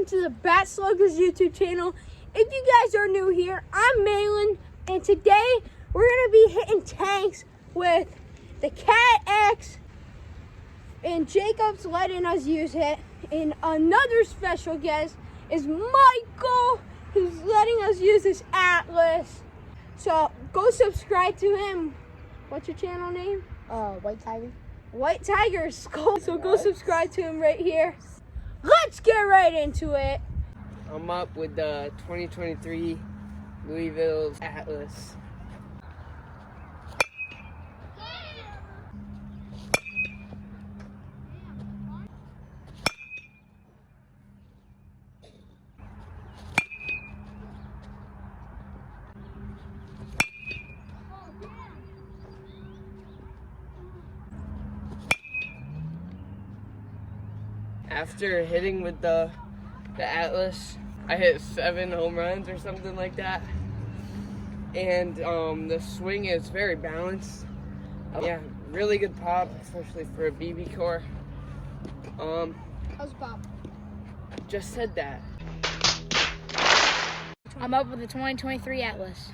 welcome to the Bat Sluggers YouTube channel. If you guys are new here, I'm Malin, and today we're gonna be hitting tanks with the Cat X, and Jacob's letting us use it. And another special guest is Michael, who's letting us use this Atles. So go subscribe to him. What's your channel name? White Tiger. White Tiger Skull. So go subscribe to him right here. Let's get right into it. I'm up with the 2023 Louisville Atles. After hitting with the Atles, I hit 7 home runs or something like that. And the swing is very balanced. Yeah, really good pop, especially for a Bbcor. How's pop? Just said that. I'm up with the 2023 Atles.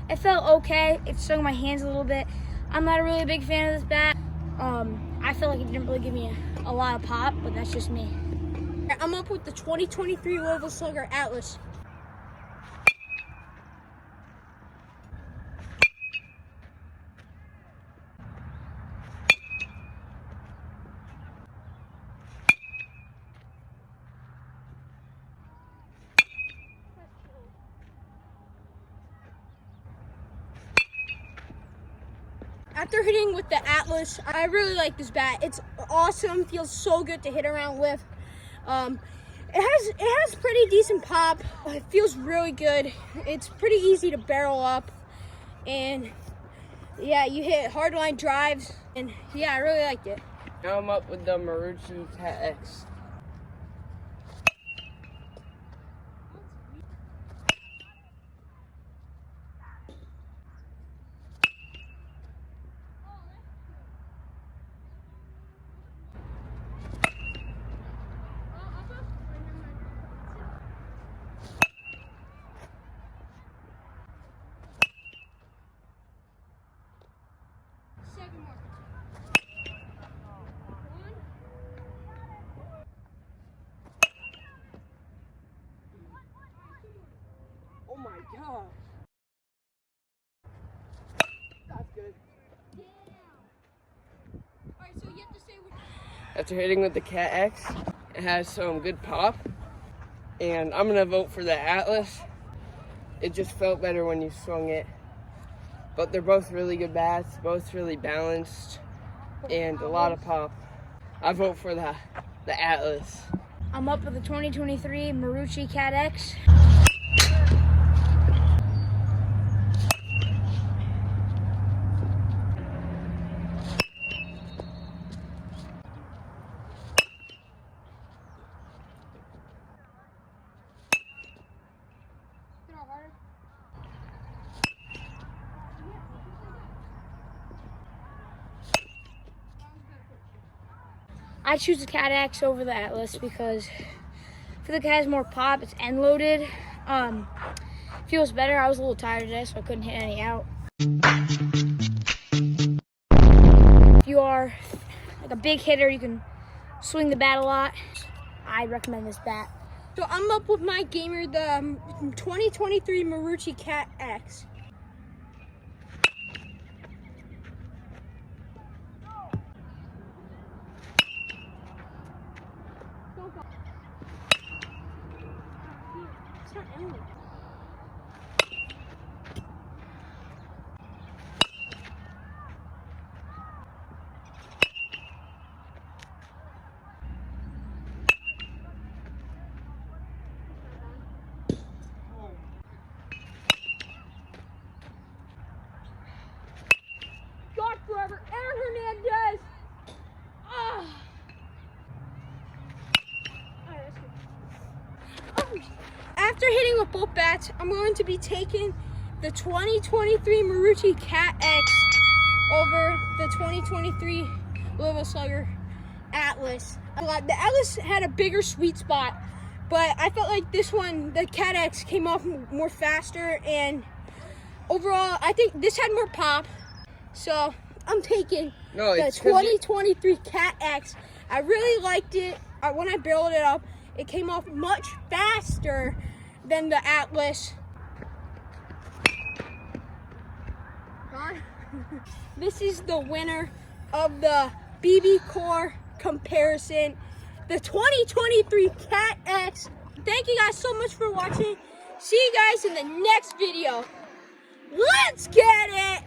It felt okay. It stung my hands a little bit. I'm not a really big fan of this bat. I feel like it didn't really give me a lot of pop, but that's just me. I'm up with the 2023 Louisville Slugger Atles. After hitting with the Atles, I really like this bat. It's awesome. Feels so good to hit around with. It has pretty decent pop. It feels really good. It's pretty easy to barrel up, and yeah, you hit hard line drives, and yeah, I really liked it. Now I'm up with the Marucci Cat X. Oh my gosh. That's good. Alright, so you have to say After hitting with the Cat X, it has some good pop. And I'm gonna vote for the Atles. It just felt better when you swung it. But they're both really good bats, both really balanced, and a lot of pop. I vote for the Atles. I'm up with the 2023 Marucci Cat X. I choose the Cat X over the Atles because I feel like it has more pop. It's end loaded. Feels better. I was a little tired today, so I couldn't hit any out. If you are like a big hitter, you can swing the bat a lot. I recommend this bat. So I'm up with my gamer, the 2023 Marucci Cat X. It's not ending. Forever, Aaron Hernandez. after hitting with both bats, I'm going to be taking the 2023 Marucci Cat X over the 2023 Louisville Slugger Atles. The Atles had a bigger sweet spot, but I felt like this one, the Cat X, came off more faster, and overall, I think this had more pop. So I'm taking the 2023 Cat X. I really liked it. When I barreled it up, it came off much faster than the Atles. This is the winner of the Bbcor comparison, the 2023 Cat X. Thank you guys so much for watching. See you guys in the next video. Let's get it!